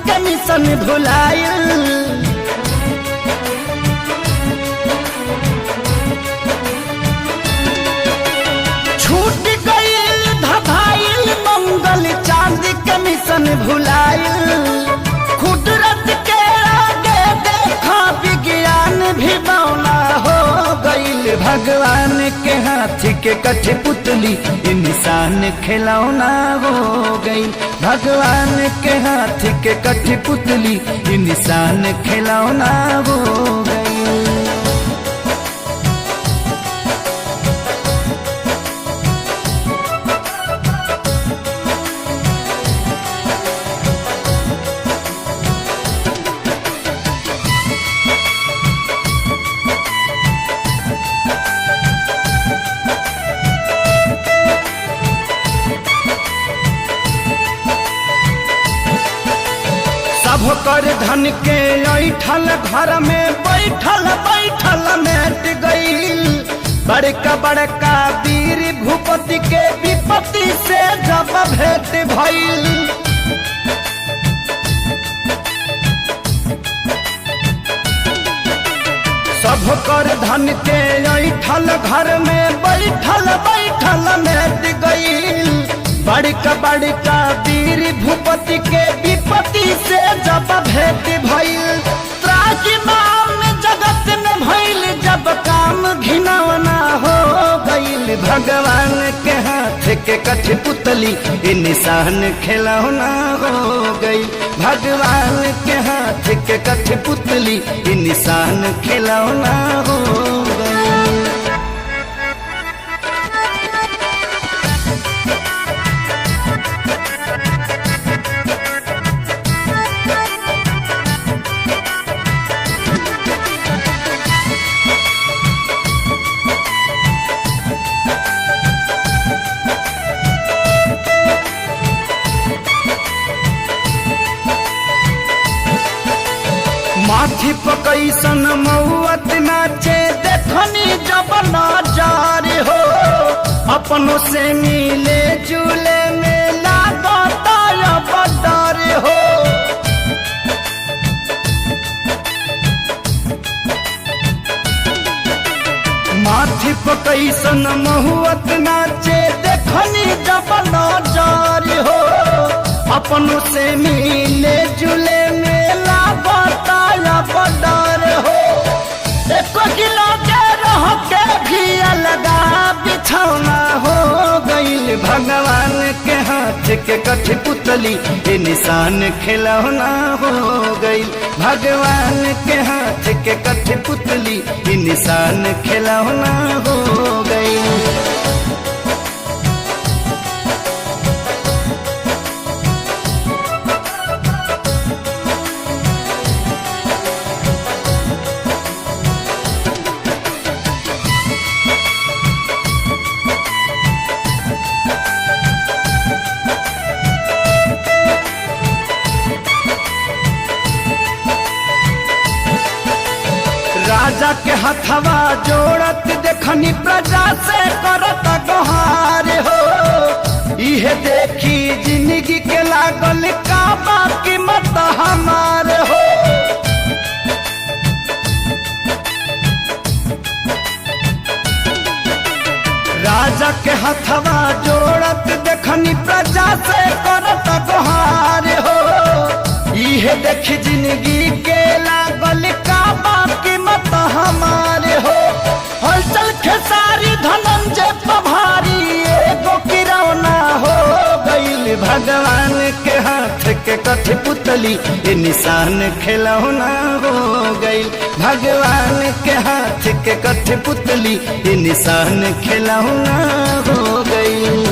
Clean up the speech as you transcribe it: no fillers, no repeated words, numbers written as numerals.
के मिशन भुलाइल। छूट गईल धभाइल मंगल चांद के मिशन भुलाइल। कुदरत के आगे देखा विज्ञान भी बौना हो गईल। भगवान के हाथ के कठपुतली इंसान खिलौना हो गई। भगवान के हाथ के कठपुतली इंसान खिलौना हो गई। कर धन के ऐठल घर में बैठल बैठल मेट गईल। बड़का बड़का वीर भूपति के विपत्ति से जब भेंट भइल। सब कर धन के ऐठल घर में बैठल बैठल मेट गईल। बड़का बड़का वीर भूपति के विपत्ति से जब भेंट भइल। त्राजिमाम जगत में भइल जब काम घिनौना हो गईल। भगवान के हाथ के कठपुतली इंसान खिलौना हो गई। भगवान के हाथ के कठपुतली इंसान खिलौना हो गई। माथी पकैसन मौत नाचे देखनी जब नजार हो। अपनों से मिले जुले में लागता अब डर हो। माथी पकैसन महुअत नाचे देखनी जब नजार हो। अपनों से मिले जुले में लागता अब डर हो। एक किलो के रह के भी अलगा बिछौना हो गईल। भगवान के हाथ के कठपुतली इंसान खिलौना हो गई। भगवान के हाथ के कठपुतली इंसान खिलौना हो गई। राजा के हथवा जोड़त देखनी प्रजा से करत गुहार हो। इहे देखी जिंदगी के लागल का बाकी मत हमार हो। राजा के हथवा जोड़त देखनी प्रजा से करत गुहार हो। इहे देखी जिंदगी के लागल का बाकी मत हमारे हो। हलचल खेसारी धनंजय पभारी एगो किरौना हो गईल। भगवान के हाथ के कठपुतली इंसान खिलौना हो गईल। भगवान के हाथ के कठपुतली इंसान खिलौना हो गईल।